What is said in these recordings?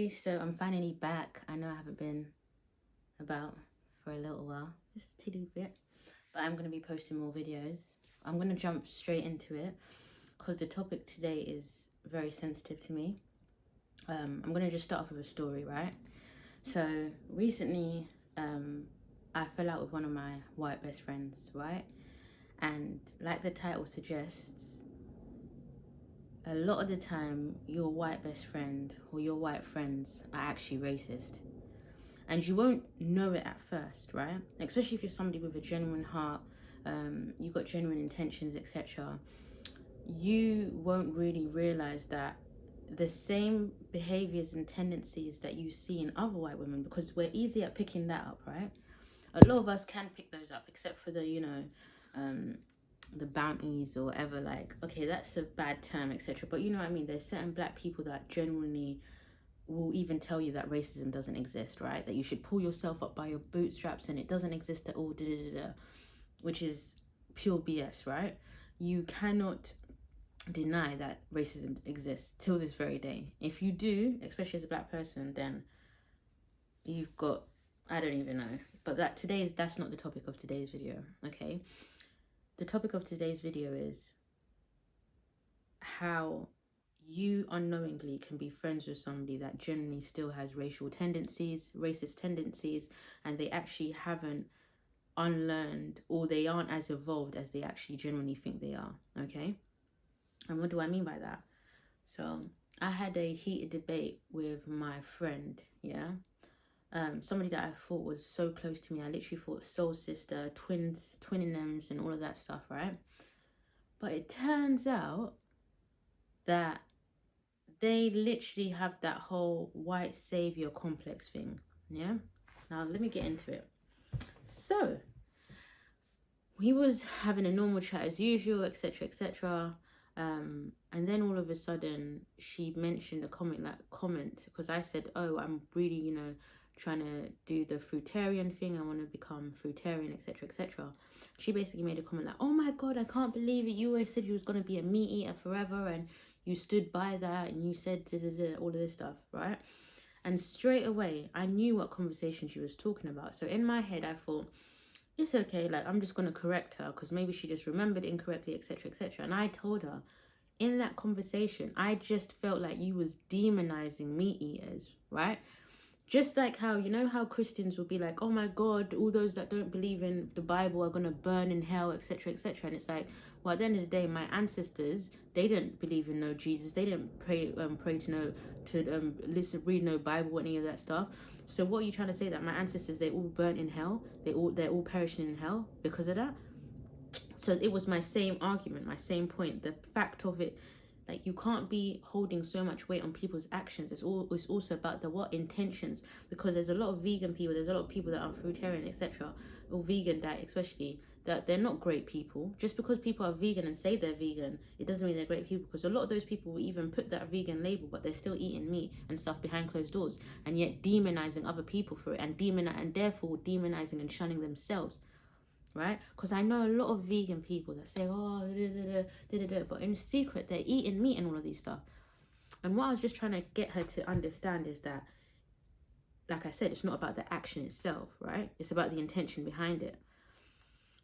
Okay, so I'm finally back. I know I haven't been about for a little while, just a little bit, but I'm going to be posting more videos. I'm going to jump straight into it because the topic today is very sensitive to me. I'm going to just start off with a story, right? So recently, I fell out with one of my white best friends, right? And like the title suggests, a lot of the time, your white best friend or your white friends are actually racist. And you won't know it at first, right? Especially if you're somebody with a genuine heart, you've got genuine intentions, etc. You won't really realize that the same behaviors and tendencies that you see in other white women, because we're easy at picking that up, right? A lot of us can pick those up, except for the bounties or whatever. Like, okay, that's a bad term, etc. But you know what I mean? There's certain black people that genuinely will even tell you that racism doesn't exist, right? That you should pull yourself up by your bootstraps and it doesn't exist at all, which is pure BS, right? You cannot deny that racism exists till this very day. If you do, especially as a black person, then you've got, I don't even know. But that's not the topic of today's video, okay? The topic of today's video is how you unknowingly can be friends with somebody that generally still has racist tendencies, and they actually haven't unlearned, or they aren't as evolved as they actually genuinely think they are, okay? And what do I mean by that? So I had a heated debate with my friend, yeah? Somebody that I thought was so close to me. I literally thought soul sister, twinning names and all of that stuff, right? But it turns out that they literally have that whole white savior complex thing, yeah? Now, let me get into it. So, we was having a normal chat as usual, etc., etc. And then all of a sudden, she mentioned a comment, because I said, oh, I'm really, trying to do the fruitarian thing. I want to become fruitarian, etc., etc. She basically made a comment like, oh my God, I can't believe it. You always said you was going to be a meat eater forever, and you stood by that, and you said all of this stuff, right? And straight away, I knew what conversation she was talking about. So in my head, I thought, it's okay, like, I'm just going to correct her because maybe she just remembered incorrectly, etc., etc. And I told her, in that conversation, I just felt like you was demonizing meat eaters, right? Just like how, how Christians will be like, oh my God, all those that don't believe in the Bible are going to burn in hell, etc., etc. And it's like, well, at the end of the day, my ancestors, they didn't believe in no Jesus. They didn't pray read no Bible, any of that stuff. So what are you trying to say? That my ancestors, they all burnt in hell? They're all perishing in hell because of that? So it was my same argument, my same point. The fact of it, like, you can't be holding so much weight on people's actions. It's also about the what intentions, because there's a lot of vegan people, there's a lot of people that are fruitarian, etc., or vegan diet especially, that they're not great people. Just because people are vegan and say they're vegan, it doesn't mean they're great people, because a lot of those people will even put that vegan label, but they're still eating meat and stuff behind closed doors, and yet demonizing other people for it, and therefore demonizing and shunning themselves. Right? Because I know a lot of vegan people that say, oh, but in secret, they're eating meat and all of these stuff. And what I was just trying to get her to understand is that, like I said, it's not about the action itself, right? It's about the intention behind it.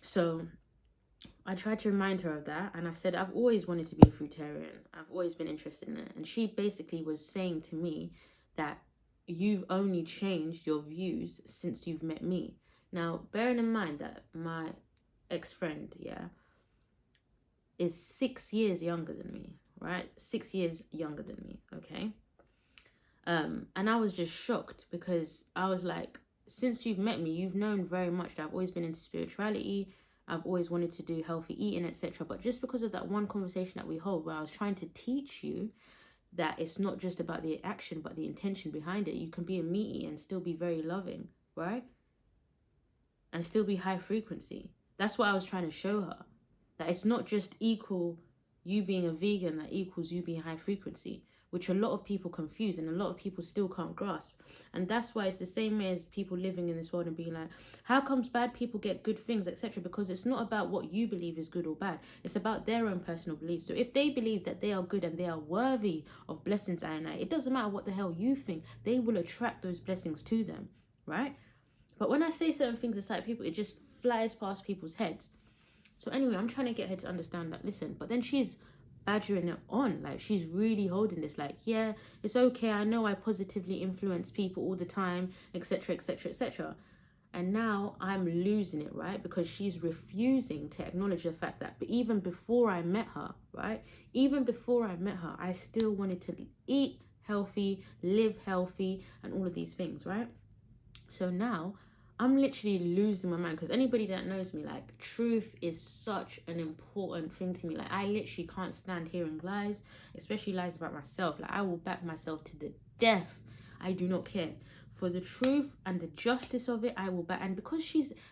So I tried to remind her of that. And I said, I've always wanted to be a fruitarian. I've always been interested in it. And she basically was saying to me that you've only changed your views since you've met me. Now, bearing in mind that my ex-friend, is 6 years younger than me, right? 6 years younger than me, okay? And I was just shocked, because I was like, since you've met me, you've known very much that I've always been into spirituality. I've always wanted to do healthy eating, etc. But just because of that one conversation that we hold, where I was trying to teach you that it's not just about the action, but the intention behind it. You can be a meat eater and still be very loving, right? And still be high frequency. That's what I was trying to show her. That it's not just equal you being a vegan that equals you being high frequency. which a lot of people confuse and a lot of people still can't grasp. And that's why it's the same way as people living in this world and being like, how comes bad people get good things, etc.? Because it's not about what you believe is good or bad. It's about their own personal beliefs. So if they believe that they are good and they are worthy of blessings, Iyaahni, it doesn't matter what the hell you think. They will attract those blessings to them, right? But when I say certain things, it's like people, it just flies past people's heads. So anyway, I'm trying to get her to understand that, listen, but then she's badgering it on. Like, she's really holding this, like, yeah, it's okay. I know I positively influence people all the time, etc., etc., etc. And now I'm losing it, right? Because she's refusing to acknowledge the fact that, but even before I met her, right? Even before I met her, I still wanted to eat healthy, live healthy, and all of these things, right? So now I'm literally losing my mind, because anybody that knows me, like, truth is such an important thing to me. Like, I literally can't stand hearing lies, especially lies about myself. Like, I will back myself to the death. I do not care. For the truth and the justice of it, I will back. And because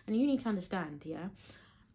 and you need to understand, yeah,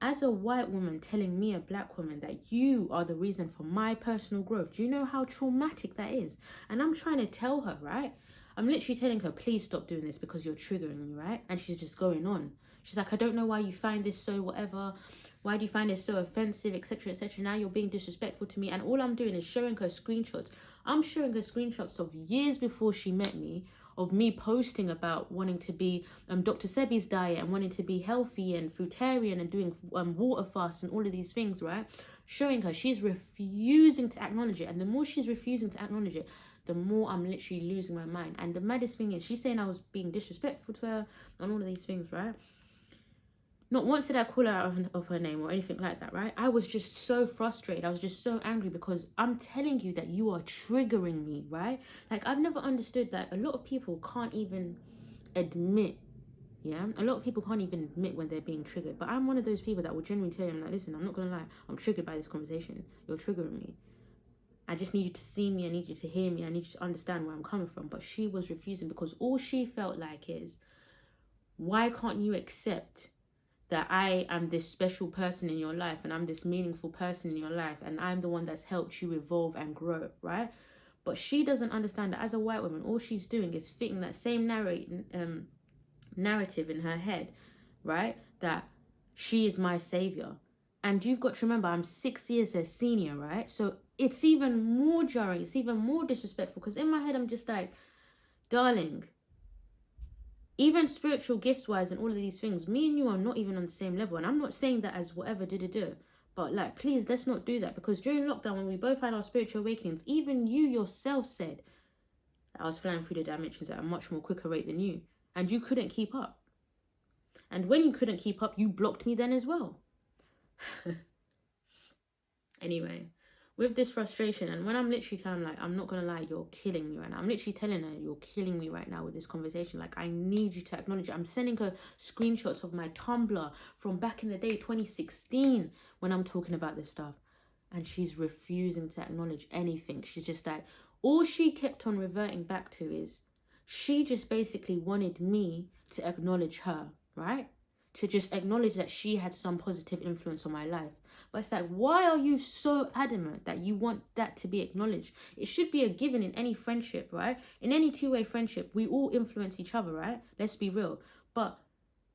as a white woman telling me, a black woman, that you are the reason for my personal growth, do you know how traumatic that is? And I'm trying to tell her, right? I'm literally telling her, please stop doing this because you're triggering me, right? And she's just going on. She's like, I don't know why you find this so whatever. Why do you find this so offensive, etc., etc.? Now you're being disrespectful to me. And all I'm doing is showing her screenshots. I'm showing her screenshots of years before she met me, of me posting about wanting to be Dr. Sebi's diet and wanting to be healthy and fruitarian and doing water fasts and all of these things, right? Showing her. She's refusing to acknowledge it. And the more she's refusing to acknowledge it, the more I'm literally losing my mind. And the maddest thing is, she's saying I was being disrespectful to her and all of these things, right? Not once did I call her out of her name or anything like that, right? I was just so frustrated. I was just so angry because I'm telling you that you are triggering me, right? Like, I've never understood that a lot of people can't even admit, yeah? A lot of people can't even admit when they're being triggered. But I'm one of those people that will genuinely tell you, I'm like, listen, I'm not going to lie. I'm triggered by this conversation. You're triggering me. I just need you to see me. I need you to hear me. I need you to understand where I'm coming from. But she was refusing because all she felt like is, why can't you accept that I am this special person in your life and I'm this meaningful person in your life and I'm the one that's helped you evolve and grow, right? But she doesn't understand that as a white woman, all she's doing is fitting that same narrative in her head, right? That she is my savior. And you've got to remember, I'm 6 years her senior, right? So it's even more jarring. It's even more disrespectful because in my head, I'm just like, darling, even spiritual gifts wise and all of these things, me and you are not even on the same level. And I'm not saying that as whatever but like, please, let's not do that. Because during lockdown, when we both had our spiritual awakenings, even you yourself said that I was flying through the dimensions at a much more quicker rate than you. And you couldn't keep up. And when you couldn't keep up, you blocked me then as well. Anyway, with this frustration, and when I'm literally telling her, like, I'm not gonna lie, you're killing me right now. I'm literally telling her, you're killing me right now with this conversation. Like, I need you to acknowledge it. I'm sending her screenshots of my Tumblr from back in the day, 2016, when I'm talking about this stuff. And she's refusing to acknowledge anything. She's just like, all she kept on reverting back to is, she just basically wanted me to acknowledge her, right? To just acknowledge that she had some positive influence on my life. But it's like, why are you so adamant that you want that to be acknowledged? It should be a given in any friendship, right? In any two-way friendship, we all influence each other, right? Let's be real. But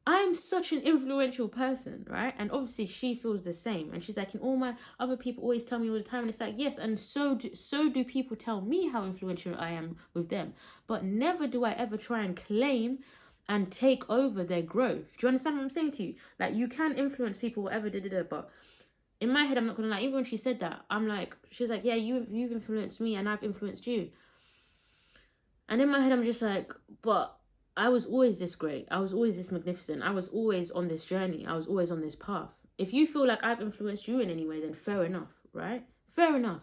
I'm such an influential person, right? And obviously she feels the same. And she's like, and all my other people always tell me all the time. And it's like, yes, and so do people tell me how influential I am with them. But never do I ever try and claim and take over their growth. Do you understand what I'm saying to you? Like, you can influence people, whatever, but in my head, I'm not gonna lie, even when she said that, I'm like, she's like, yeah, you've influenced me and I've influenced you. And in my head, I'm just like, but I was always this great. I was always this magnificent. I was always on this journey. I was always on this path. If you feel like I've influenced you in any way, then fair enough, right? Fair enough.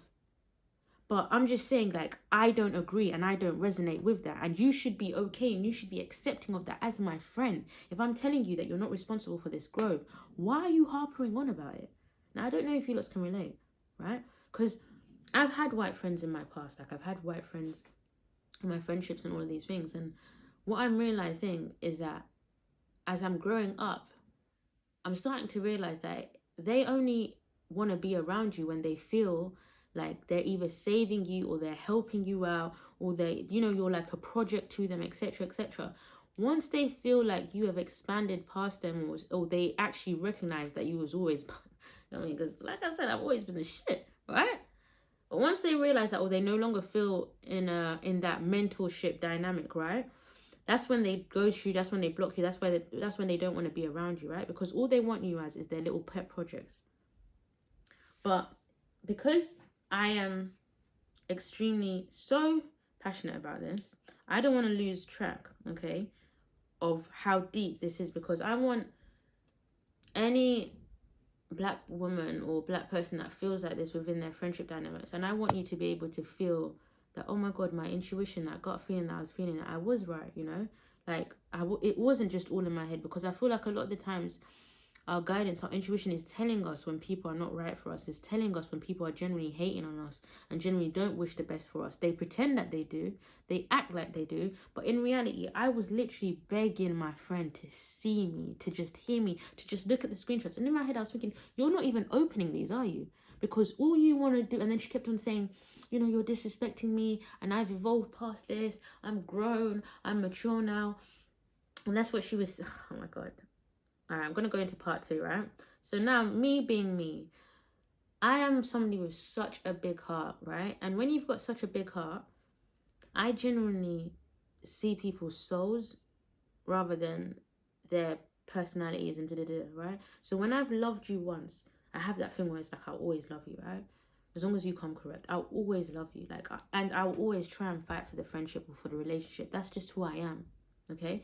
But I'm just saying, like, I don't agree and I don't resonate with that. And you should be okay and you should be accepting of that as my friend. If I'm telling you that you're not responsible for this growth, why are you harping on about it? Now, I don't know if you lot can relate, right? Because I've had white friends in my past. Like, I've had white friends in my friendships and all of these things. And what I'm realizing is that as I'm growing up, I'm starting to realize that they only want to be around you when they feel like they're either saving you or they're helping you out, or they, you know, you're like a project to them, etc., etc. Once they feel like you have expanded past them, or they actually recognize that you was always, I mean, because like I said, I've always been the shit, right? But once they realize that, or they no longer feel in that mentorship dynamic, right? That's when they ghost you. That's when they block you. That's when they don't want to be around you, right? Because all they want you as is their little pet projects. But because I am extremely so passionate about this, I don't want to lose track, okay, of how deep this is, because I want any black woman or black person that feels like this within their friendship dynamics, and I want you to be able to feel that, oh my god, my intuition, that gut feeling that I was feeling, that I was right, you know, like it wasn't just all in my head. Because I feel like a lot of the times our guidance, our intuition is telling us when people are not right for us. It's telling us when people are genuinely hating on us and genuinely don't wish the best for us. They pretend that they do. They act like they do. But in reality, I was literally begging my friend to see me, to just hear me, to just look at the screenshots. And in my head, I was thinking, you're not even opening these, are you? Because all you want to do... And then she kept on saying, you know, you're disrespecting me and I've evolved past this. I'm grown. I'm mature now. And that's what she was... Oh my God. All right, I'm going to go into part 2, right? So now, me being me, I am somebody with such a big heart, right? And when you've got such a big heart, I genuinely see people's souls rather than their personalities and right? So when I've loved you once, I have that thing where it's like, I'll always love you, right? As long as you come correct, I'll always love you. Like, and I'll always try and fight for the friendship or for the relationship. That's just who I am, okay?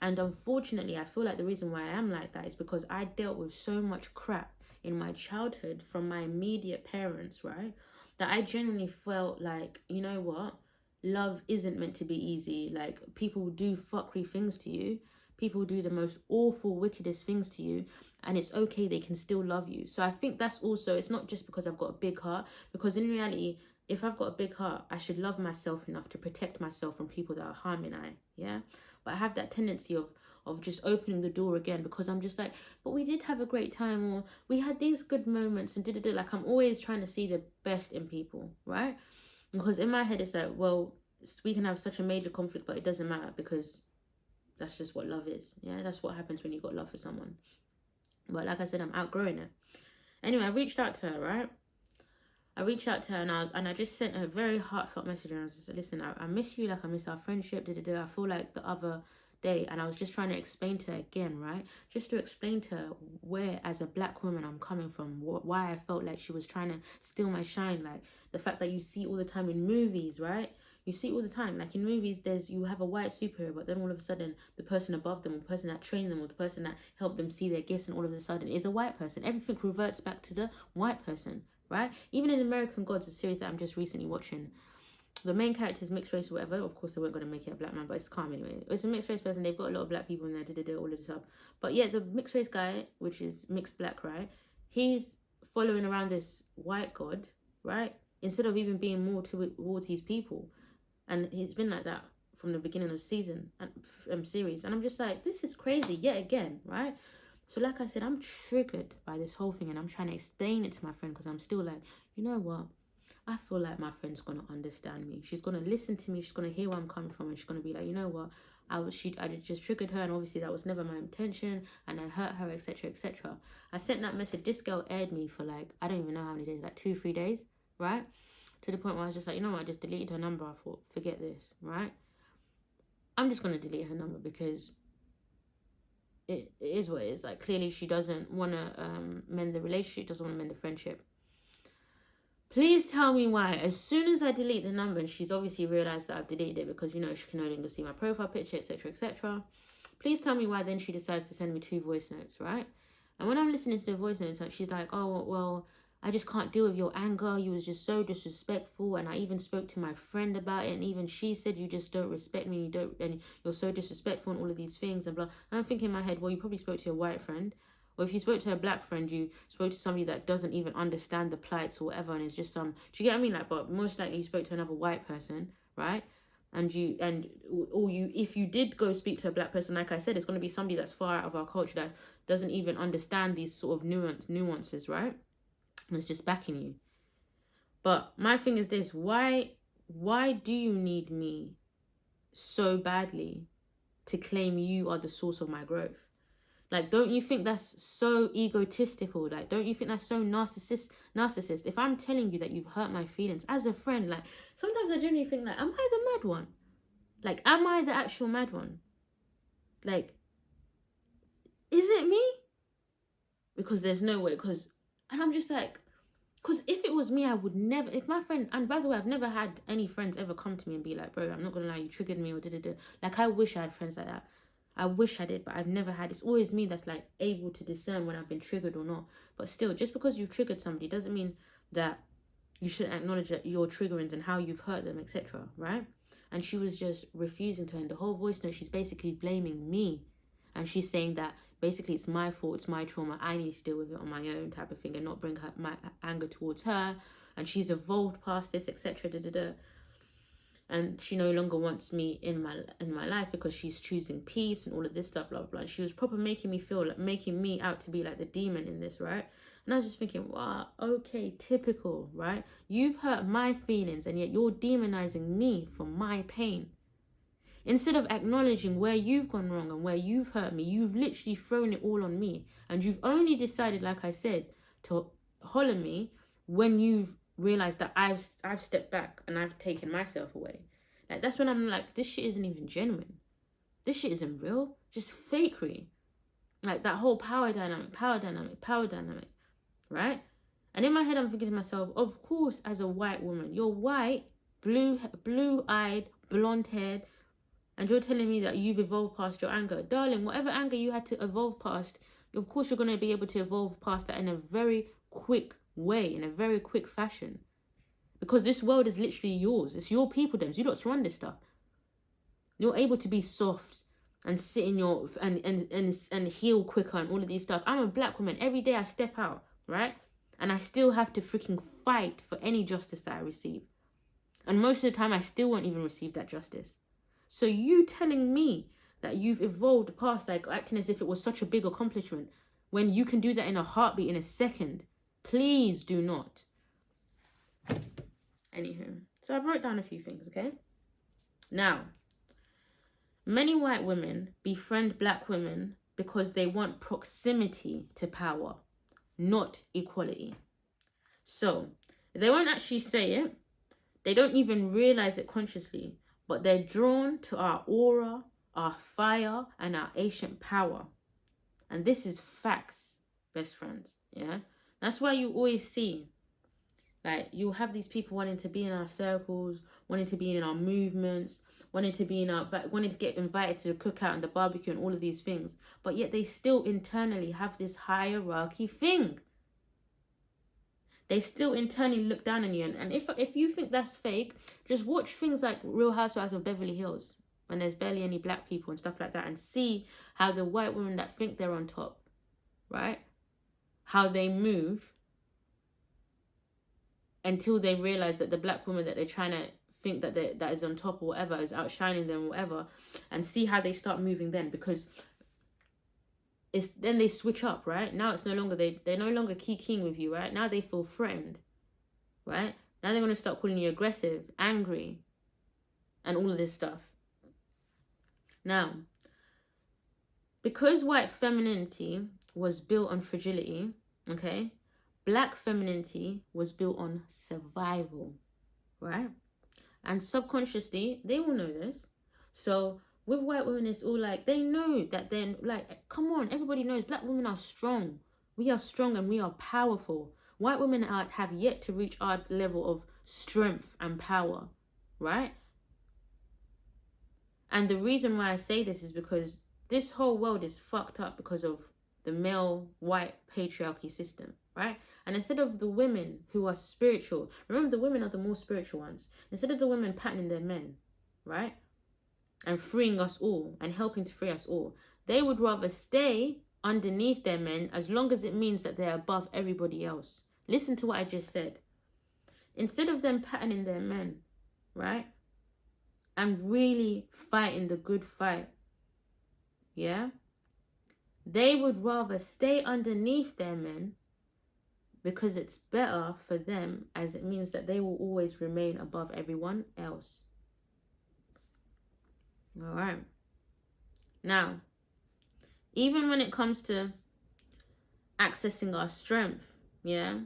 And unfortunately, I feel like the reason why I am like that is because I dealt with so much crap in my childhood from my immediate parents, right? That I genuinely felt like, you know what? Love isn't meant to be easy. Like, people do fuckery things to you. People do the most awful, wickedest things to you. And it's okay, they can still love you. So I think that's also, it's not just because I've got a big heart. Because in reality, if I've got a big heart, I should love myself enough to protect myself from people that are harming I, yeah? But I have that tendency of just opening the door again, because I'm just like, but we did have a great time, or we had these good moments, and like, I'm always trying to see the best in people, right? Because in my head, it's like, well, we can have such a major conflict, but it doesn't matter, because that's just what love is, yeah? That's what happens when you got love for someone. But like I said, I'm outgrowing it. Anyway, I reached out to her, right? I reached out to her and I just sent her a very heartfelt message, and I was just like, listen, I miss you, like I miss our friendship, I feel like the other day, and I was just trying to explain to her again, right? Just to explain to her where, as a black woman, I'm coming from, why I felt like she was trying to steal my shine, like the fact that you see all the time in movies, right? You see all the time, like in movies, you have a white superhero, but then all of a sudden, the person above them, or the person that trained them, or the person that helped them see their gifts, and all of a sudden is a white person. Everything reverts back to the white person, right? Even in American Gods, a series that I'm just recently watching, the main character is mixed race or whatever. Of course, they weren't going to make it a black man, but it's calm anyway. It's a mixed race person. They've got a lot of black people in there, all of this up. But yeah, the mixed race guy, which is mixed black, right? He's following around this white god, right? Instead of even being more towards his people. And he's been like that from the beginning of the season and series. And I'm just like, this is crazy yet again, right? So like I said, I'm triggered by this whole thing, and I'm trying to explain it to my friend, because I'm still like, you know what? I feel like my friend's going to understand me. She's going to listen to me. She's going to hear where I'm coming from, and she's going to be like, you know what? I just triggered her, and obviously that was never my intention, and I hurt her, etc., etc. I sent that message. This girl aired me for like, I don't even know how many days, like 2-3 days, right? To the point where I was just like, you know what? I just deleted her number. I thought, forget this, right? I'm just going to delete her number, because it is what it is. Like, clearly she doesn't want to mend the relationship, doesn't want to mend the friendship. Please tell me why. As soon as I delete the number, and she's obviously realized that I've deleted it, because, you know, she can no longer see my profile picture, etc., etc. Please tell me why then she decides to send me 2 voice notes, right? And when I'm listening to the voice notes, like, she's like, oh, well, I just can't deal with your anger. You was just so disrespectful. And I even spoke to my friend about it. And even she said, you just don't respect me. And you're so disrespectful and all of these things and blah. And I'm thinking in my head, well, you probably spoke to your white friend. Or if you spoke to a black friend, you spoke to somebody that doesn't even understand the plights or whatever. And it's just do you get what I mean? Like, but most likely you spoke to another white person, right? If you did go speak to a black person, like I said, it's going to be somebody that's far out of our culture, that doesn't even understand these sort of nuances, right? And it's just backing you. But my thing is this: why do you need me so badly to claim you are the source of my growth? Like, don't you think that's so egotistical? Like, don't you think that's so narcissist? If I'm telling you that you've hurt my feelings as a friend, like, sometimes I genuinely think, like, am I the mad one? Like, am I the actual mad one? Like, is it me? Because there's no way. And I'm just like, because if it was me, I would never, if my friend, and by the way, I've never had any friends ever come to me and be like, bro, I'm not gonna lie, you triggered me or da-da-da. Like, I wish I had friends like that. I wish I did, but I've never had. It's always me that's like able to discern when I've been triggered or not. But still, just because you've triggered somebody doesn't mean that you should acknowledge that your triggerings and how you've hurt them, etc. Right? And she was just refusing to end the whole voice note. She's basically blaming me, and she's saying that basically it's my fault, it's my trauma, I need to deal with it on my own, type of thing, and not bring my anger towards her. And she's evolved past this, etc. And she no longer wants me in my life because she's choosing peace and all of this stuff, blah, blah, blah. And she was probably making me out to be like the demon in this, right? And I was just thinking, wow, okay, typical, right? You've hurt my feelings and yet you're demonizing me for my pain. Instead of acknowledging where you've gone wrong and where you've hurt me, you've literally thrown it all on me. And you've only decided, like I said, to holler me when you've realized that I've stepped back and I've taken myself away. Like, that's when I'm like, this shit isn't even genuine. This shit isn't real. Just fakery. Like, that whole power dynamic, right? And in my head, I'm thinking to myself, of course, as a white woman, you're white, blue-eyed, blonde-haired, and you're telling me that you've evolved past your anger. Darling, whatever anger you had to evolve past, of course you're going to be able to evolve past that in a very quick way, in a very quick fashion. Because this world is literally yours. It's your peopledoms. You don't run this stuff. You're able to be soft and sit in your and heal quicker and all of these stuff. I'm a black woman. Every day I step out, right? And I still have to freaking fight for any justice that I receive. And most of the time I still won't even receive that justice. So you telling me that you've evolved past, like, acting as if it was such a big accomplishment when you can do that in a heartbeat, in a second, please do not. Anywho, so I've wrote down a few things, okay? Now, many white women befriend black women because they want proximity to power, not equality. So, they won't actually say it. They don't even realize it consciously, but they're drawn to our aura, our fire, and our ancient power. And this is facts, best friends, yeah? That's why you always see, like, you have these people wanting to be in our circles, wanting to be in our movements, wanting to get invited to the cookout and the barbecue and all of these things. But yet they still internally have this hierarchy thing. They still internally look down on you. And if you think that's fake, just watch things like Real Housewives of Beverly Hills, when there's barely any black people and stuff like that, and see how the white women that think they're on top, right? How they move until they realize that the black woman that they're trying to think that is on top or whatever is outshining them or whatever, and see how they start moving then, because then they switch up, right? Now it's no longer, they're no longer kikiing with you, right? Now they feel threatened, right? Now they're going to start calling you aggressive, angry, and all of this stuff. Now, because white femininity was built on fragility, okay, black femininity was built on survival, right? And subconsciously, they will know this. So with white women, it's all like, they know that then, like, come on, everybody knows black women are strong. We are strong and we are powerful. White women have yet to reach our level of strength and power, right? And the reason why I say this is because this whole world is fucked up because of the male white patriarchy system, right? And instead of the women who are spiritual, remember the women are the more spiritual ones. Instead of the women patterning their men, right? And freeing us all and helping to free us all, they would rather stay underneath their men as long as it means that they're above everybody else. Listen to what I just said. Instead of them patterning their men, right? And really fighting the good fight, yeah? They would rather stay underneath their men because it's better for them, as it means that they will always remain above everyone else. All right. Now, even when it comes to accessing our strength, yeah,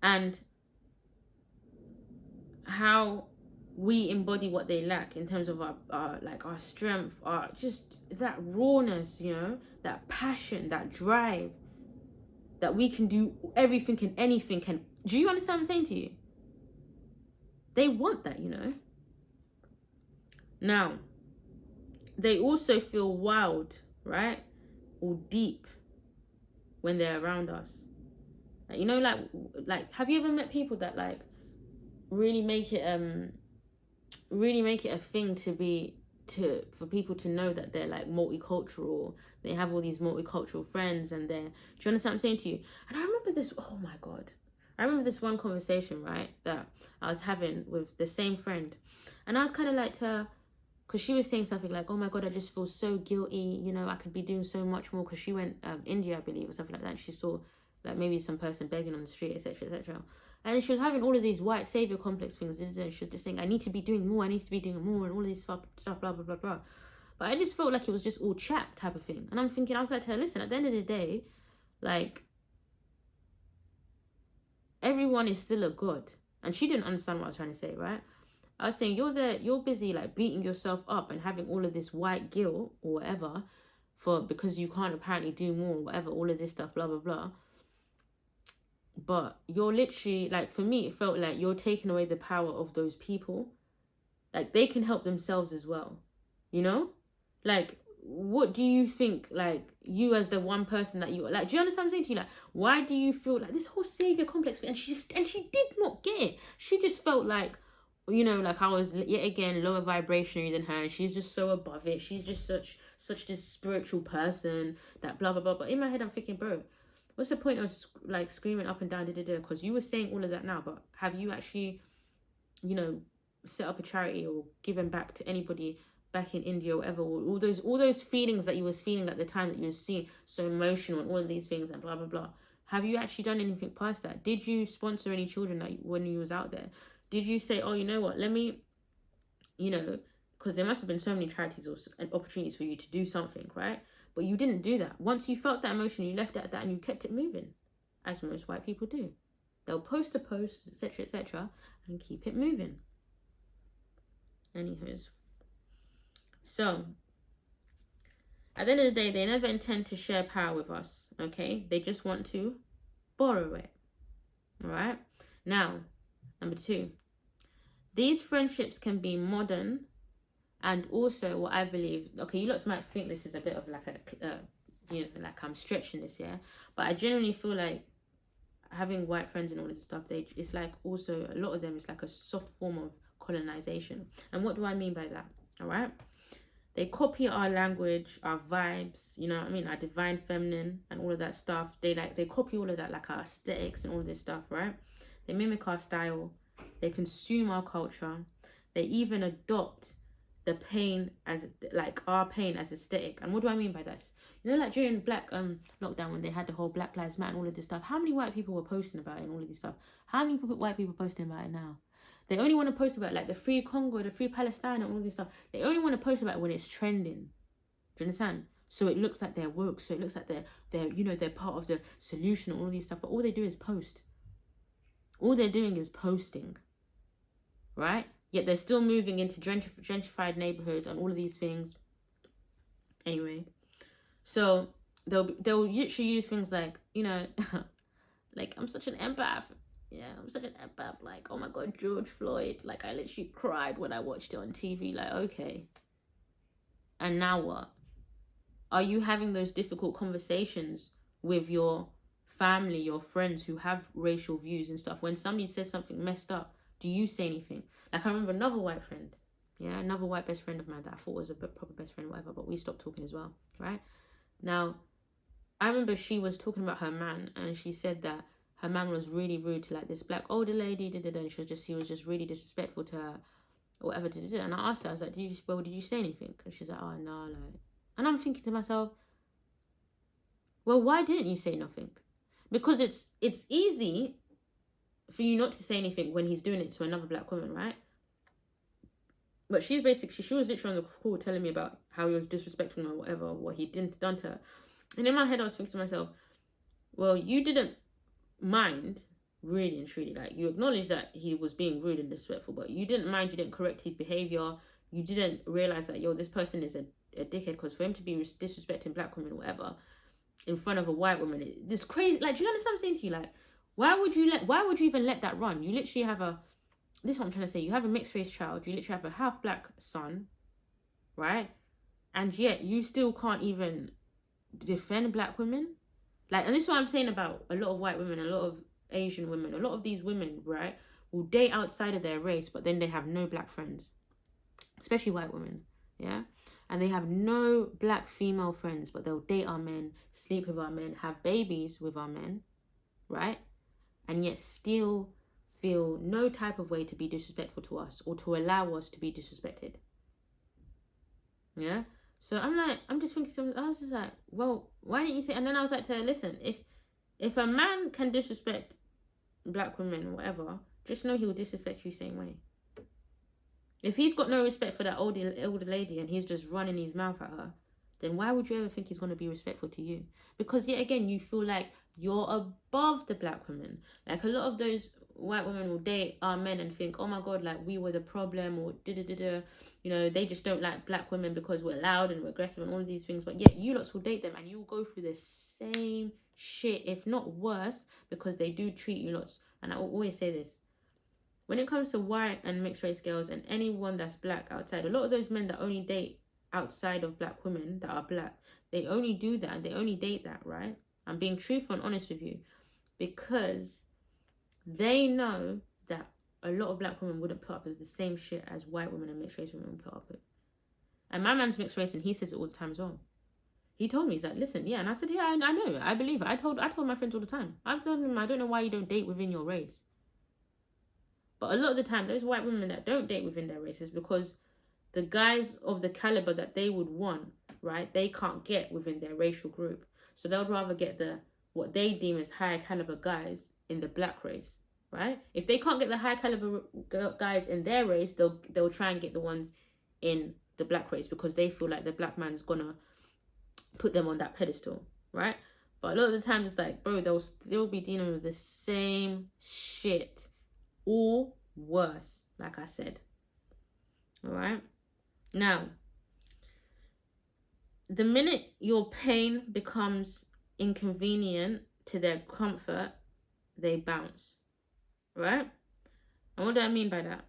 and how we embody what they lack in terms of our like our strength, our just that rawness, you know, that passion, that drive, that we can do everything and anything. And do you understand what I'm saying to you? They want that, you know. Now, they also feel wild, right, or deep when they're around us. Like, you know, like have you ever met people that like really make it a thing for people to know that they're like multicultural, they have all these multicultural friends, and do you understand what I'm saying to you? And I remember this, oh my god, I remember this one conversation, right, that I was having with the same friend, and I was kind of like to her, because she was saying something like, oh my god, I just feel so guilty, you know, I could be doing so much more, because she went India, I believe, or something like that, and she saw like maybe some person begging on the street, etc, etc. And she was having all of these white savior complex things, and she was just saying, I need to be doing more, and all of this stuff, blah, blah, blah, blah. But I just felt like it was just all chat type of thing. And I'm thinking, I was like to her, listen, at the end of the day, like, everyone is still a god. And she didn't understand what I was trying to say, right? I was saying, you're busy like beating yourself up and having all of this white guilt or whatever because you can't apparently do more or whatever, all of this stuff, blah, blah, blah. But you're literally, like, for me, it felt like you're taking away the power of those people. Like, they can help themselves as well, you know? Like, what do you think, like, you as the one person that you, like, do you understand what I'm saying to you? Like, why do you feel like this whole savior complex? And she did not get it. She just felt like, you know, like I was yet again lower vibrationary than her, and she's just so above it. She's just such this spiritual person that blah, blah, blah. But in my head, I'm thinking, bro, what's the point of like screaming up and down, because you were saying all of that now, but have you actually, you know, set up a charity or given back to anybody back in India or whatever, or all those feelings that you was feeling at the time that you was seeing so emotional and all of these things and blah, blah, blah. Have you actually done anything past that? Did you sponsor any children when you was out there? Did you say, oh, you know what, let me, you know, because there must have been so many charities and opportunities for you to do something, right? But you didn't do that. Once you felt that emotion, you left it at that and you kept it moving, as most white people do. They'll post a post, etc., and keep it moving. Anywho's. So, at the end of the day, they never intend to share power with us, okay? They just want to borrow it, all right? Now, number 2. These friendships can be modern, and also what I believe, okay, you lot might think this is a bit of like you know, like I'm stretching this, yeah? But I genuinely feel like having white friends and all this stuff, it's like also, a lot of them, it's like a soft form of colonization. And what do I mean by that, all right? They copy our language, our vibes, you know what I mean? Our divine feminine and all of that stuff. They copy all of that, like our aesthetics and all this stuff, right? They mimic our style. They consume our culture. They even adopt the pain as, like, our pain as aesthetic. And what do I mean by that? You know, like during Black lockdown, when they had the whole Black Lives Matter and all of this stuff, how many white people were posting about it and all of this stuff? How many white people posting about it now? They only want to post about it, like the Free Congo, the Free Palestine and all this stuff. They only want to post about it when it's trending. Do you understand? So it looks like they're woke. So it looks like they're you know, they're part of the solution and all these stuff. But all they do is post. All they're doing is posting. Right? Yet they're still moving into gentrified neighborhoods and all of these things. Anyway, so they'll literally use things like, you know, like, I'm such an empath. Yeah, I'm such an empath. Like, oh my god, George Floyd. Like, I literally cried when I watched it on TV. Like, okay. And now what? Are you having those difficult conversations with your family, your friends who have racial views and stuff? When somebody says something messed up, do you say anything? Like, I remember another white friend. Yeah, another white best friend of mine that I thought was a proper best friend, whatever, but we stopped talking as well, right? Now, I remember she was talking about her man, and she said that her man was really rude to like this black older lady, and he was just really disrespectful to her, or whatever. And I asked her, I was like, did you say anything? And she's like, oh no, like. And I'm thinking to myself, well, why didn't you say nothing? Because it's easy for you not to say anything when he's doing it to another black woman, right? But she was literally on the call telling me about how he was disrespectful or whatever, what he didn't done to her. And in my head, I was thinking to myself, well, you didn't mind, really and truly. Like, you acknowledged that he was being rude and disrespectful, but you didn't mind, you didn't correct his behavior. You didn't realize that, yo, this person is a dickhead, because for him to be disrespecting black women or whatever in front of a white woman, this crazy. Like, do you understand what I'm saying to you? Like, why would you even let that run? You literally have this is what I'm trying to say. You have a mixed race child. You literally have a half black son, right? And yet you still can't even defend black women. Like, and this is what I'm saying about a lot of white women, a lot of Asian women, a lot of these women, right, will date outside of their race, but then they have no black friends, especially white women, yeah? And they have no black female friends, but they'll date our men, sleep with our men, have babies with our men, right? And yet still feel no type of way to be disrespectful to us or to allow us to be disrespected. Yeah? So I'm just thinking, I was just like, well, why didn't you say? And then I was like to her, listen, if a man can disrespect black women or whatever, just know he will disrespect you same way. If he's got no respect for that older lady and he's just running his mouth at her, then why would you ever think he's going to be respectful to you? Because yet again, you feel like you're above the black women. Like, a lot of those white women will date our men and think, oh my God, like, we were the problem, or you know, they just don't like black women because we're loud and we're aggressive and all of these things. But yet you lots will date them and you will go through the same shit, if not worse, because they do treat you lots. And I will always say this, when it comes to white and mixed race girls and anyone that's black outside, a lot of those men that only date outside of black women that are black, they only do that and they only date that, right? I'm being truthful and honest with you, because they know that a lot of black women wouldn't put up with the same shit as white women and mixed race women would put up with. And my man's mixed race and he says it all the time as well. He told me, he's like, listen, yeah. And I said, yeah, I know, I believe it. I told my friends all the time. I've told them, I don't know why you don't date within your race. But a lot of the time, those white women that don't date within their race is because the guys of the caliber that they would want, right, they can't get within their racial group. So they'll rather get what they deem as high caliber guys in the black race, right? If they can't get the high caliber guys in their race, they'll try and get the ones in the black race because they feel like the black man's gonna put them on that pedestal, right? But a lot of the times it's like, bro, they'll still be dealing with the same shit, or worse, like I said. All right? Now, the minute your pain becomes inconvenient to their comfort, they bounce, right? And what do I mean by that?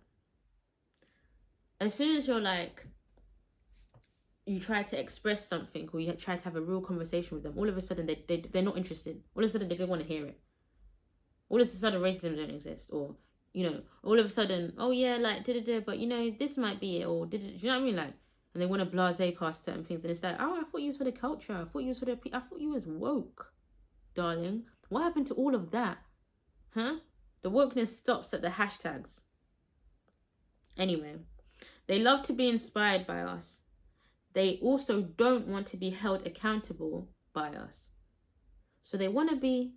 As soon as you're like, you try to express something or you try to have a real conversation with them, all of a sudden they're not interested. All of a sudden they don't want to hear it. All of a sudden racism don't exist, or, you know, all of a sudden, oh yeah, like, but you know, this might be it, or do you know what I mean? Like, and they want to blase past certain things, and it's like, oh, I thought you was for the culture. I thought you was woke, darling. What happened to all of that? Huh? The wokeness stops at the hashtags. Anyway, they love to be inspired by us. They also don't want to be held accountable by us. So they want to be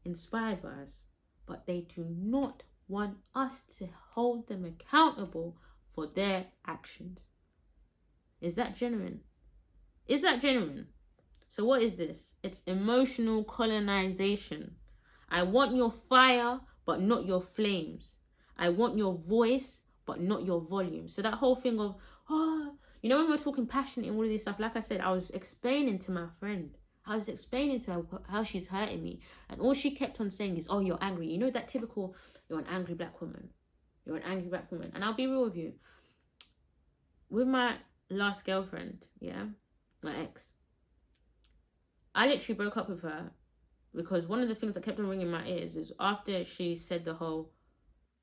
inspired by us, but they do not want us to hold them accountable for their actions. Is that genuine? Is that genuine? So what is this? It's emotional colonization. I want your fire, but not your flames. I want your voice, but not your volume. So that whole thing of, oh, you know, when we're talking passionate and all of this stuff, like I said, I was explaining to my friend. I was explaining to her how she's hurting me. And all she kept on saying is, oh, you're angry. You know that typical, you're an angry black woman. You're an angry black woman. And I'll be real with you. With my last girlfriend, yeah, my ex, I literally broke up with her because one of the things that kept on ringing in my ears is after she said the whole,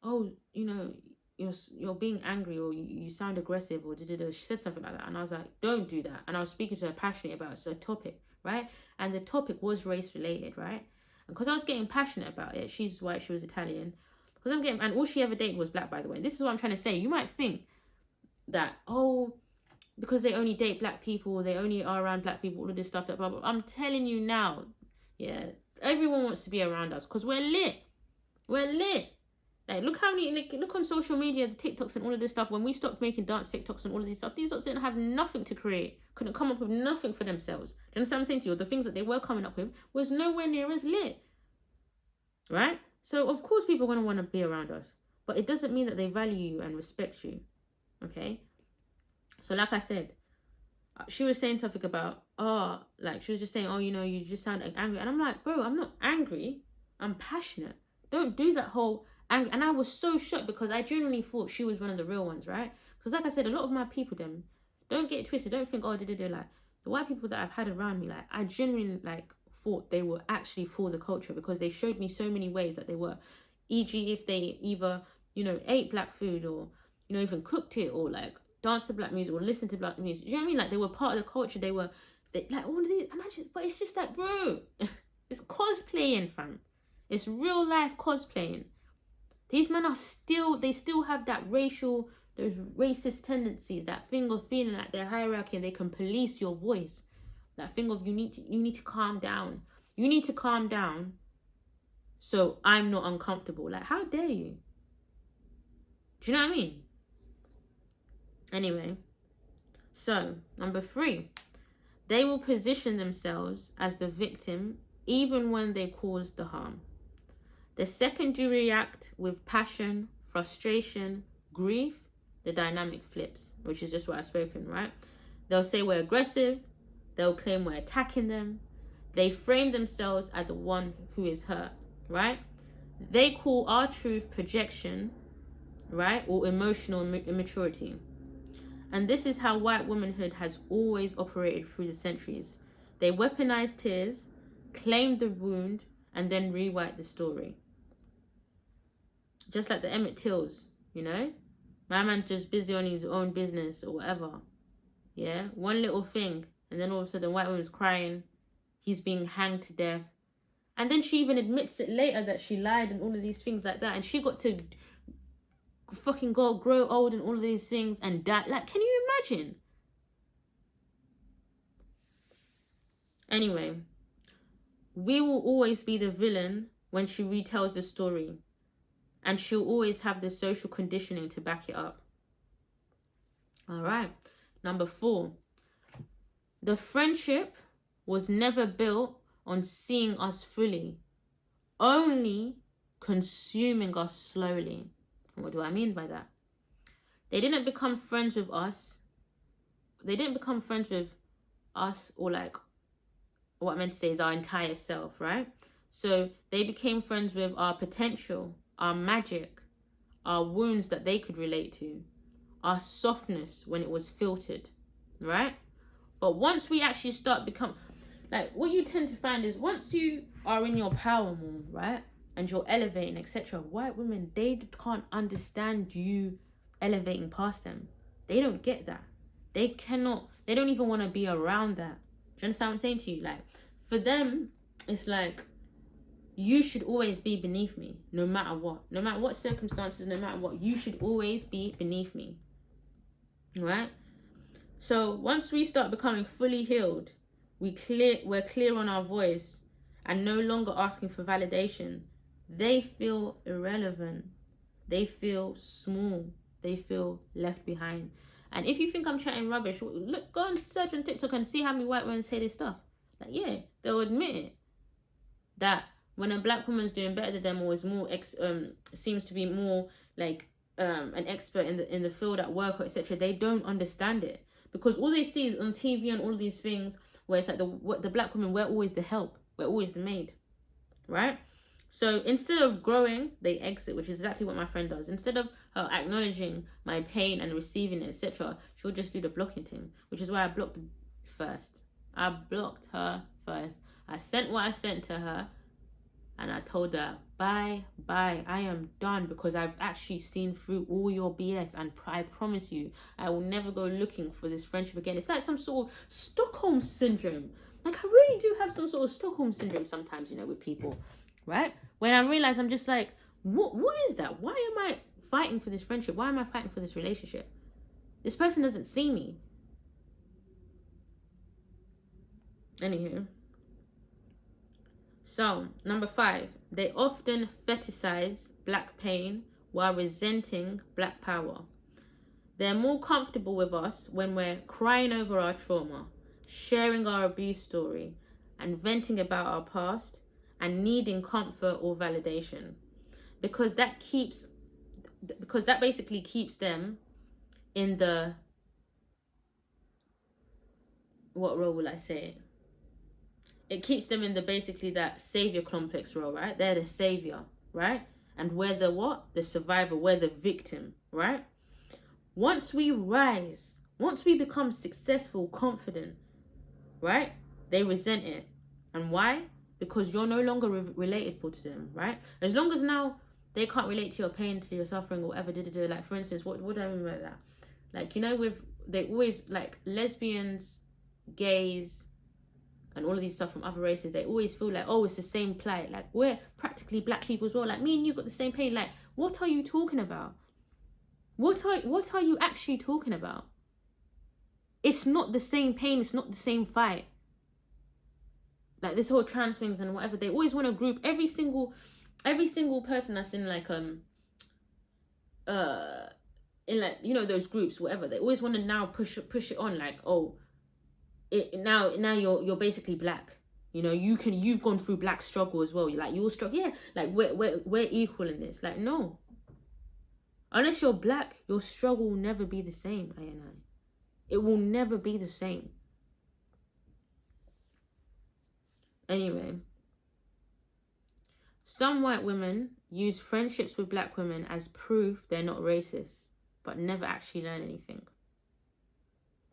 oh, you know, you're being angry, or you sound aggressive, or she said something like that. And I was like, don't do that. And I was speaking to her passionately about a topic, right? And the topic was race related, right? And because I was getting passionate about it, she's white, she was Italian. And all she ever dated was black, by the way. And this is what I'm trying to say. You might think that, oh, because they only date black people, they only are around black people, all of this stuff, that blah, blah. I'm telling you now, yeah, everyone wants to be around us because we're lit. We're lit. Like, look how many, like, look on social media, the TikToks and all of this stuff. When we stopped making dance TikToks and all of these stuff, these dots didn't have nothing to create. Couldn't come up with nothing for themselves. Do you understand what I'm saying to you? The things that they were coming up with was nowhere near as lit. Right? So, of course, people are going to want to be around us. But it doesn't mean that they value you and respect you. Okay? So, like I said, she was saying something about, she was just saying, you just sound angry. And I'm like, bro, I'm not angry. I'm passionate. Don't do that whole angry. And I was so shocked because I genuinely thought she was one of the real ones, right? Because like I said, a lot of my people, them, don't get it twisted. Don't think, like, the white people that I've had around me, like, I genuinely, thought they were actually for the culture because they showed me so many ways that they were. E.g., if they either, ate black food or, even cooked it or, danced to black music or listened to black music. Do you know what I mean? Like, they were part of the culture. They all of these, imagine, but it's just like, bro, it's cosplaying, fam. It's real life cosplaying. These men they still have that those racist tendencies, that thing of feeling like they're hierarchy and they can police your voice. That thing of you need to calm down. You need to calm down so I'm not uncomfortable. Like, how dare you? Do you know what I mean? Anyway, so number 3, they will position themselves as the victim even when they caused the harm. The second you react with passion, frustration, grief, the dynamic flips, which is just what I've spoken, right? They'll say we're aggressive. They'll claim we're attacking them. They frame themselves as the one who is hurt, right? They call our truth projection, right? Or emotional immaturity. And this is how white womanhood has always operated through the centuries. They weaponize tears, claim the wound, and then rewrite the story. Just like the Emmett Tills, My man's just busy on his own business or whatever. Yeah? One little thing. And then all of a sudden, white woman's crying. He's being hanged to death. And then she even admits it later that she lied and all of these things like that. And she got to fucking grow old and all of these things and die. Like, can you imagine? Anyway, we will always be the villain when she retells the story. And she'll always have the social conditioning to back it up. All right. Number 4. The friendship was never built on seeing us fully, only consuming us slowly. And what do I mean by that? They didn't become friends with us. They didn't become friends with us, or what I meant to say is our entire self, right? So they became friends with our potential, our magic, our wounds that they could relate to, our softness when it was filtered, right? But once we actually start what you tend to find is once you are in your power more, right? And you're elevating, etc. White women, they can't understand you elevating past them. They don't get that. They don't even want to be around that. Do you understand what I'm saying to you? Like, for them, it's like, you should always be beneath me, no matter what circumstances, no matter what, you should always be beneath me, right? So once we start becoming fully healed, we're clear on our voice and no longer asking for validation, they feel irrelevant, they feel small, they feel left behind. And if you think I'm chatting rubbish, look, go and search on TikTok and see how many white women say this stuff. Like, yeah, they'll admit it, that when a black woman's doing better than them or is more seems to be more an expert in the field at work, etc., they don't understand it, because all they see is on TV and all these things where it's like the black women, we're always the help, we're always the maid, right? So instead of growing, they exit, which is exactly what my friend does. Instead of her acknowledging my pain and receiving it, etc., she'll just do the blocking thing, which is why I blocked first. I blocked her first. I sent what I sent to her, and I told her, bye, I am done, because I've actually seen through all your BS, and I promise you, I will never go looking for this friendship again. It's like some sort of Stockholm syndrome. Like, I really do have some sort of Stockholm syndrome sometimes, with people, right? When I realize, I'm just like, what is that? Why am I fighting for this friendship? Why am I fighting for this relationship? This person doesn't see me. Anywho. So, number 5, they often fetishize black pain while resenting black power. They're more comfortable with us when we're crying over our trauma, sharing our abuse story, and venting about our past and needing comfort or validation. Because that basically keeps them in the, what role will I say? It keeps them in the basically that savior complex role, right? They're the savior, right? And we're the what? The survivor, we're the victim, right? Once we rise, once we become successful, confident, right? They resent it. And why? Because you're no longer relatable to them, right? As long as now they can't relate to your pain, to your suffering, or whatever, like, for instance, what do I mean by that? Like, you know, they always, like, lesbians, gays, and all of these stuff from other races, they always feel like, oh, it's the same plight. Like, we're practically black people as well. Like, me and you got the same pain. Like, what are you talking about? What are you actually talking about? It's not the same pain. It's not the same fight. Like, this whole trans things and whatever, they always want to group every single person that's in like in like, you know, those groups, whatever. They always want to now push it on, like, oh, now you're basically black. You know, you've gone through black struggle as well. You're like, you're struggle, yeah. Like, we're equal in this. Like, no. Unless you're black, your struggle will never be the same, Iyaahni. It will never be the same. Anyway, some white women use friendships with black women as proof they're not racist, but never actually learn anything.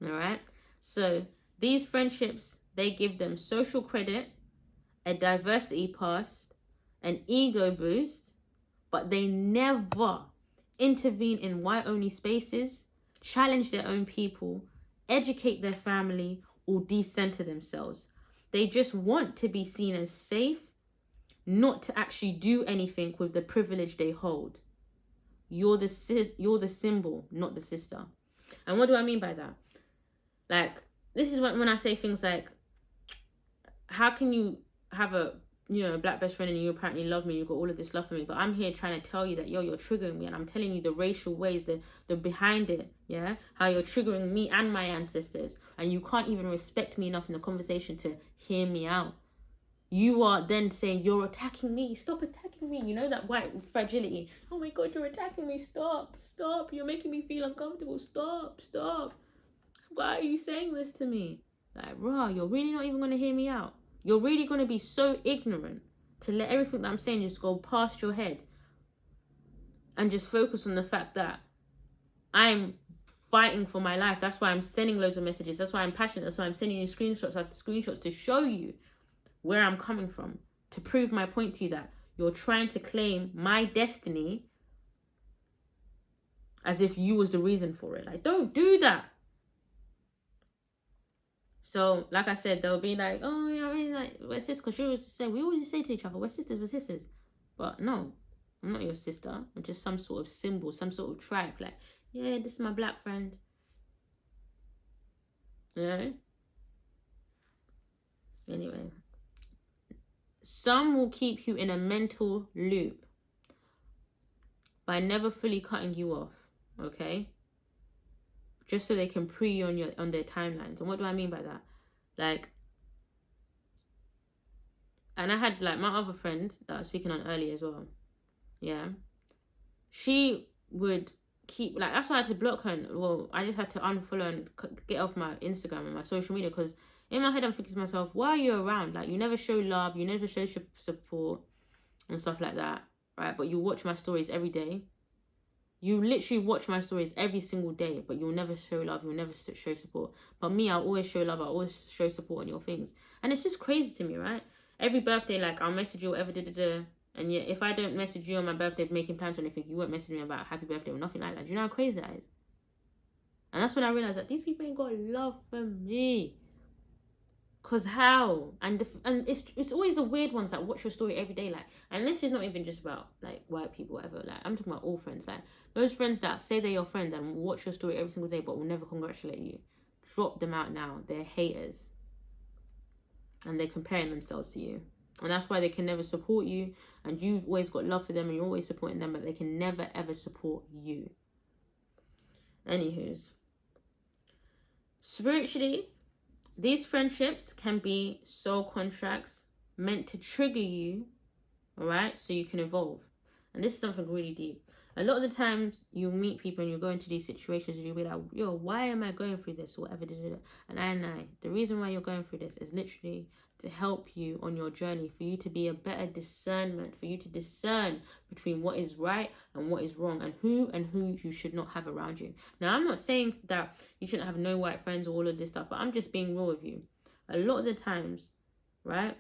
All right? So these friendships, they give them social credit, a diversity past, an ego boost, but they never intervene in white-only spaces, challenge their own people, educate their family, or decenter themselves. They just want to be seen as safe, not to actually do anything with the privilege they hold. You're the symbol, not the sister. And what do I mean by that? Like, this is when I say things like, how can you have a, you know, a black best friend and you apparently love me, you've got all of this love for me, but I'm here trying to tell you that, yo, you're triggering me, and I'm telling you the racial ways, the behind it, yeah? How you're triggering me and my ancestors, and you can't even respect me enough in the conversation to hear me out. You are then saying, you're attacking me, stop attacking me. You know that white fragility. Oh my God, you're attacking me, stop, you're making me feel uncomfortable, stop. Why are you saying this to me? Like, raw, you're really not even going to hear me out. You're really going to be so ignorant to let everything that I'm saying just go past your head and just focus on the fact that I'm fighting for my life. That's why I'm sending loads of messages. That's why I'm passionate. That's why I'm sending you screenshots after screenshots to show you where I'm coming from, to prove my point to you that you're trying to claim my destiny as if you was the reason for it. Like, don't do that. So, like I said, they'll be like, oh, you know, I mean, like, we're sisters, because we always say to each other, we're sisters. But no, I'm not your sister. I'm just some sort of symbol, some sort of tribe. Like, yeah, this is my black friend. You know? Anyway. Some will keep you in a mental loop by never fully cutting you off, okay? Just so they can pre you on their timelines. And what do I mean by that? Like, and I had like my other friend that I was speaking on earlier as well. Yeah. She would keep, like, that's why I had to block her. Well, I just had to unfollow and get off my Instagram and my social media, because in my head I'm thinking to myself, why are you around? Like, you never show love, you never show support and stuff like that, right? But you watch my stories every day. You literally watch my stories every single day, but you'll never show love, you'll never show support. But me, I'll always show love, I'll always show support on your things. And it's just crazy to me, right? Every birthday, like, I'll message you, whatever, and yet if I don't message you on my birthday making plans or anything, you won't message me about happy birthday or nothing like that. Do you know how crazy that is? And that's when I realized that these people ain't got love for me. Cause how? And it's always the weird ones that watch your story every day, like, and this is not even just about like white people, whatever. Like, I'm talking about all friends, like those friends that say they're your friend and watch your story every single day, but will never congratulate you. Drop them out now. They're haters, and they're comparing themselves to you. And that's why they can never support you. And you've always got love for them and you're always supporting them, but they can never ever support you. Anywho's. Spiritually, these friendships can be soul contracts meant to trigger you, all right, so you can evolve. And this is something really deep. A lot of the times you meet people and you go into these situations and you'll be like, yo, why am I going through this or whatever. And the reason why you're going through this is literally to help you on your journey, for you to be a better discernment, for you to discern between what is right and what is wrong, and who you should not have around you. Now, I'm not saying that you shouldn't have no white friends or all of this stuff, but I'm just being real with you. A lot of the times, right,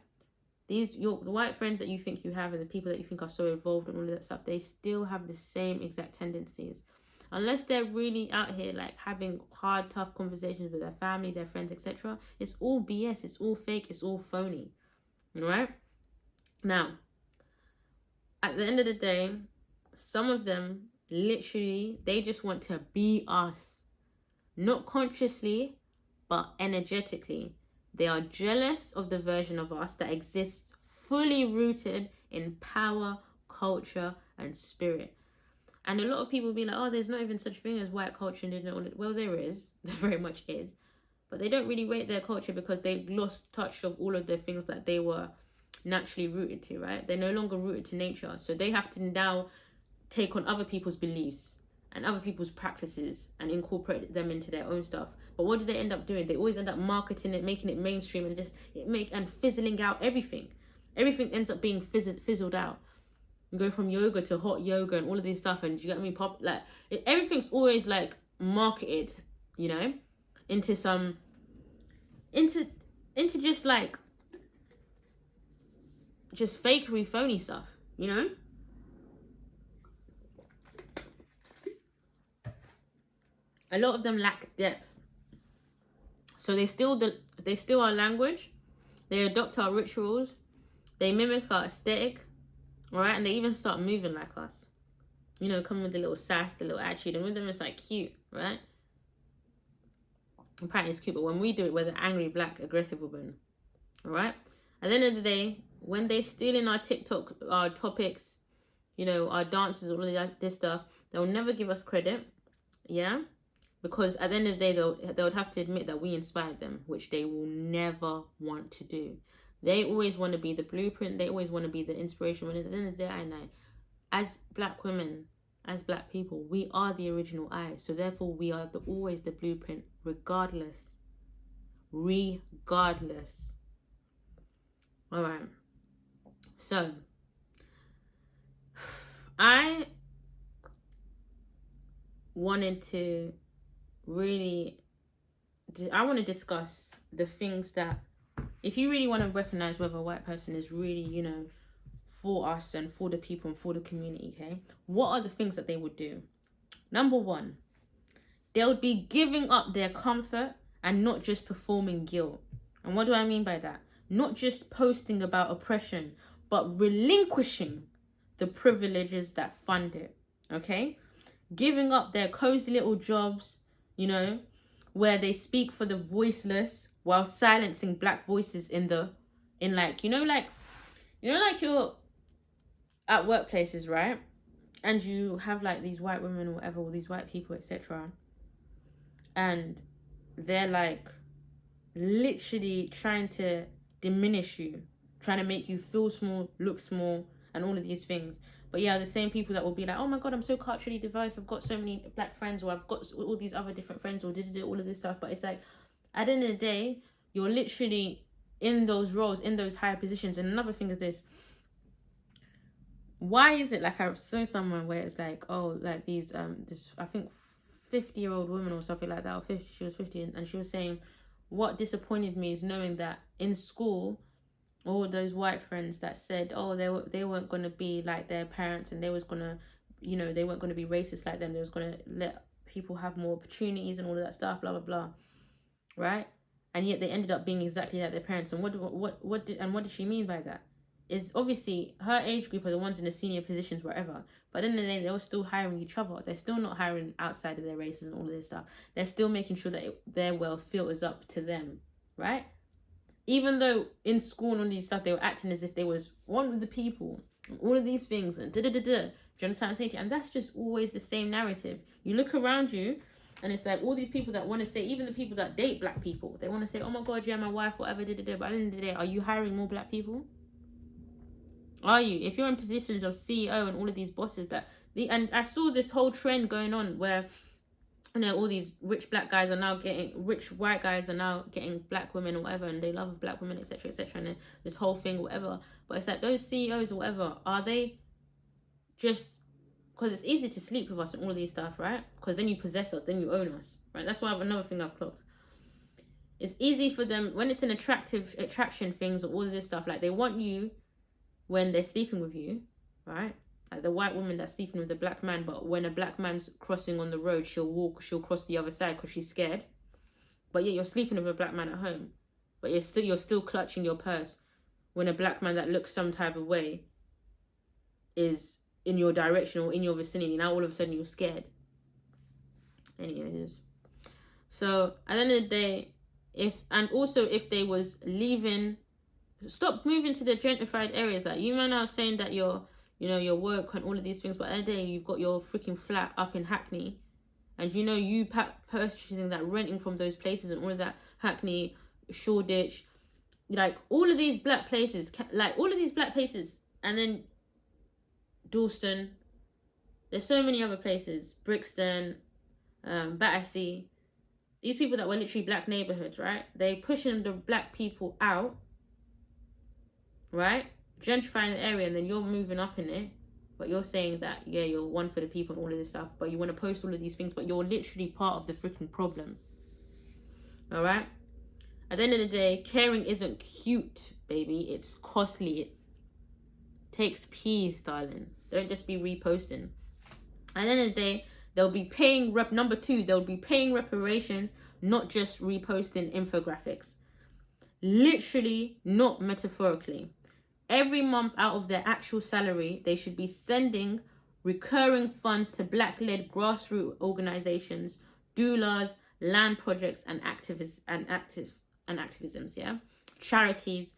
the white friends that you think you have and the people that you think are so evolved and all of that stuff, they still have the same exact tendencies. Unless they're really out here like having hard, tough conversations with their family, their friends, etc. It's all BS, it's all fake, it's all phony. Alright? Now, at the end of the day, some of them literally, they just want to be us. Not consciously, but energetically. They are jealous of the version of us that exists fully rooted in power, culture, and spirit. And a lot of people be like, oh, there's not even such thing as white culture. And well, there is. There very much is. But they don't really rate their culture because they lost touch of all of the things that they were naturally rooted to, right? They're no longer rooted to nature. So they have to now take on other people's beliefs and other people's practices and incorporate them into their own stuff. But what do they end up doing? They always end up marketing it, making it mainstream, and fizzling out everything. Everything ends up being fizzled out. You go from yoga to hot yoga and all of this stuff, and you get me everything's always like marketed, you know, into just like just fakery, phony stuff, you know. A lot of them lack depth. So they steal our language, they adopt our rituals, they mimic our aesthetic, all right, and they even start moving like us. You know, coming with the little sass, the little attitude, and with them it's like cute, right? Apparently it's cute, but when we do it, we're the angry, black, aggressive woman, all right? At the end of the day, when they steal in our TikTok, our topics, you know, our dances, all of this stuff, they'll never give us credit, yeah? Because at the end of the day, they would have to admit that we inspired them, which they will never want to do. They always want to be the blueprint. They always want to be the inspiration. When at the end of the day, I know, as black women, as black people, we are the original I. So therefore, we are always the blueprint, regardless. Regardless. All right. So, I wanted to I want to discuss the things that, if you really want to recognize whether a white person is really, you know, for us and for the people and for the community, okay, what are the things that they would do? Number one, they would be giving up their comfort and not just performing guilt. And what do I mean by that? Not just posting about oppression, but relinquishing the privileges that fund it, okay? Giving up their cozy little jobs, you know, where they speak for the voiceless while silencing black voices you're at workplaces, right? And you have like these white women or whatever, or these white people, etc. And they're like literally trying to diminish you, trying to make you feel small, look small, and all of these things. But yeah, the same people that will be like, oh my God, I'm so culturally diverse. I've got so many black friends, or I've got all these other different friends, or did all of this stuff. But it's like, at the end of the day, you're literally in those roles, in those higher positions. And another thing is this. Why is it like I saw someone where it's like, oh, like these, this, I think 50-year-old woman or something like that, or 50, she was 50, and she was saying, what disappointed me is knowing that in school, all those white friends that said, oh, they weren't going to be like their parents, and they was going to, you know, they weren't going to be racist like them. They was going to let people have more opportunities and all of that stuff, blah, blah, blah. Right? And yet they ended up being exactly like their parents. And what did she mean by that? Is obviously her age group are the ones in the senior positions, wherever. But in the end, they were still hiring each other. They're still not hiring outside of their races and all of this stuff. They're still making sure that their wealth filters up to them, right? even though in school and all these stuff, they were acting as if they was one with the people, and all of these things, and da-da-da-da. Do you understand what I'm saying? And that's just always the same narrative. You look around you, and it's like all these people that want to say, even the people that date black people, they want to say, oh my God, yeah, my wife, whatever, da-da-da. But at the end of the day, are you hiring more black people? Are you? If you're in positions of CEO and all of these bosses and I saw this whole trend going on where, you know, all these rich white guys are now getting black women or whatever, and they love black women, etc., etc., and this whole thing, whatever. But it's like those CEOs or whatever, are they just because it's easy to sleep with us and all of these stuff, right? Because then you possess us, then you own us, right? That's why another thing I've clocked. It's easy for them when it's an attraction things or all of this stuff. Like they want you when they're sleeping with you, right? Like the white woman that's sleeping with a black man, but when a black man's crossing on the road, she'll cross the other side because she's scared. But yet you're sleeping with a black man at home, but you're still clutching your purse when a black man that looks some type of way is in your direction or in your vicinity. Now all of a sudden you're scared. Anyways, so at the end of the day, if they was leaving, stop moving to the gentrified areas. Like you man are saying that you're woke and all of these things, but at the end of the day, you've got your freaking flat up in Hackney, and you purchasing that, renting from those places and all of that, Hackney, Shoreditch, like all of these black places, and then Dalston. There's so many other places, Brixton, Battersea. These people that were literally black neighborhoods, right? They pushing the black people out, right? Gentrifying the area, and then you're moving up in it, but you're saying that, yeah, you're one for the people and all of this stuff, but you want to post all of these things, but you're literally part of the freaking problem. All right? At the end of the day, caring isn't cute, baby. It's costly. It takes peace, darling. Don't just be reposting. At the end of the day, they'll be paying number two, they'll be paying reparations, not just reposting infographics. Literally, not metaphorically. Every month out of their actual salary, they should be sending recurring funds to black-led grassroots organizations, doulas, land projects, and activisms, yeah? Charities,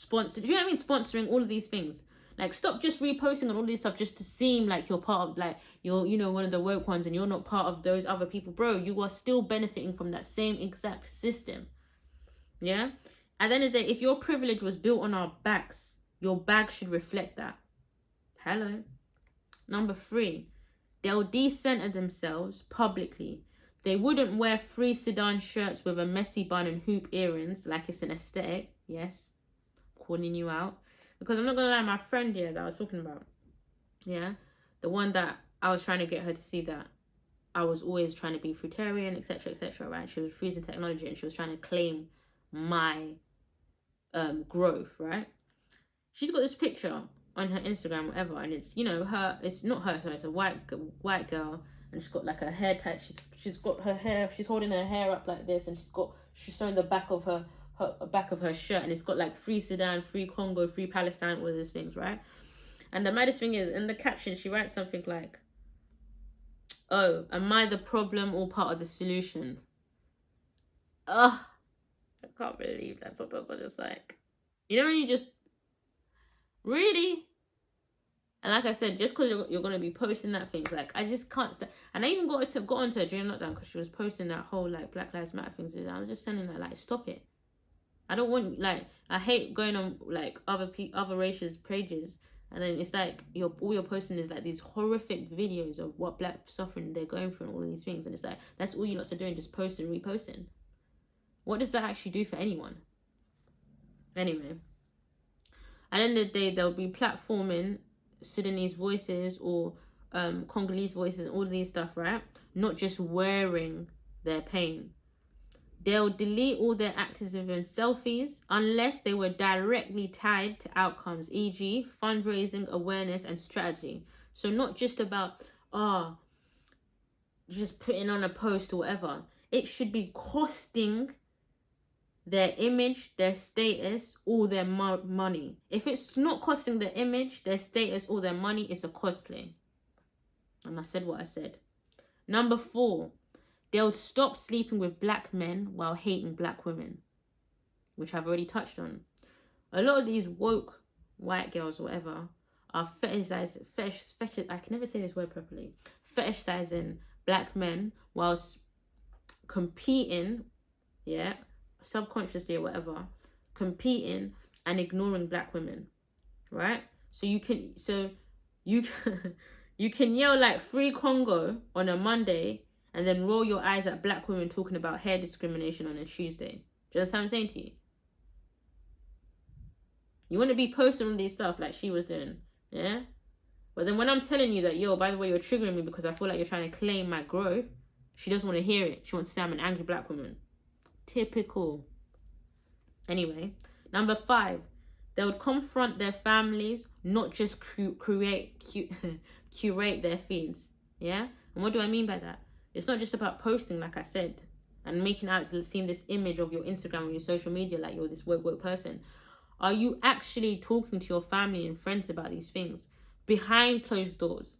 do you know what I mean? Sponsoring all of these things. Like, stop just reposting on all this stuff just to seem like you're part of, like, you're, one of the woke ones and you're not part of those other people. Bro, you are still benefiting from that same exact system. Yeah? At the end of the day, if your privilege was built on our backs, your bag should reflect that. Hello. Number 3, they'll decenter themselves publicly. They wouldn't wear free sedan shirts with a messy bun and hoop earrings like it's an aesthetic. Yes, I'm calling you out. Because I'm not going to lie, my friend here that I was talking about, yeah, the one that I was trying to get her to see that I was always trying to be fruitarian, etc., etc., right? She was freezing technology and she was trying to claim my growth, right? She's got this picture on her Instagram, whatever, and it's, it's not her, sorry, it's a white girl, and she's got like her hair tied, she's got her hair, she's holding her hair up like this, and she's showing the back of her back of her shirt, and it's got like free Sudan, free Congo, free Palestine, all of these things, right? And the maddest thing is, in the caption, she writes something like, oh, am I the problem or part of the solution? Ugh, I can't believe that. Sometimes I just like, when you just, really? And like I said, just because you're going to be posting that things, like, I just can't stand. And I even got onto her during lockdown because she was posting that whole, like, Black Lives Matter things. I was just telling her, like, stop it. I don't want, like, I hate going on, like, other races pages, and then it's like all you're posting is like these horrific videos of what black suffering they're going through and all of these things, and it's like, that's all you lots are doing, just posting, reposting. What does that actually do for anyone? Anyway, at the end of the day, they'll be platforming Sudanese voices or Congolese voices, all of these stuff, right? Not just wearing their pain. They'll delete all their activism and selfies unless they were directly tied to outcomes, e.g. fundraising, awareness, and strategy. So not just about, just putting on a post or whatever. It should be costing their image, their status, or their money. If it's not costing their image, their status, or their money, it's a cosplay. And I said what I said. Number 4, they'll stop sleeping with black men while hating black women. which I've already touched on. A lot of these woke white girls, whatever, are fetishizing, I can never say this word properly, fetishizing black men whilst competing, yeah, subconsciously or whatever, competing and ignoring black women, right? So you can you can yell like free Congo on a Monday and then roll your eyes at black women talking about hair discrimination on a Tuesday. Do you understand what I'm saying to you? You want to be posting all these stuff like she was doing, yeah? But then when I'm telling you that, yo, by the way, you're triggering me because I feel like you're trying to claim my growth, she doesn't want to hear it. She wants to say I'm an angry black woman. Typical. Anyway, number 5, they would confront their families, not just curate their feeds, yeah? And what do I mean by that? It's not just about posting, like I said, and making out to seem this image of your Instagram or your social media like you're this woke person. Are you actually talking to your family and friends about these things behind closed doors?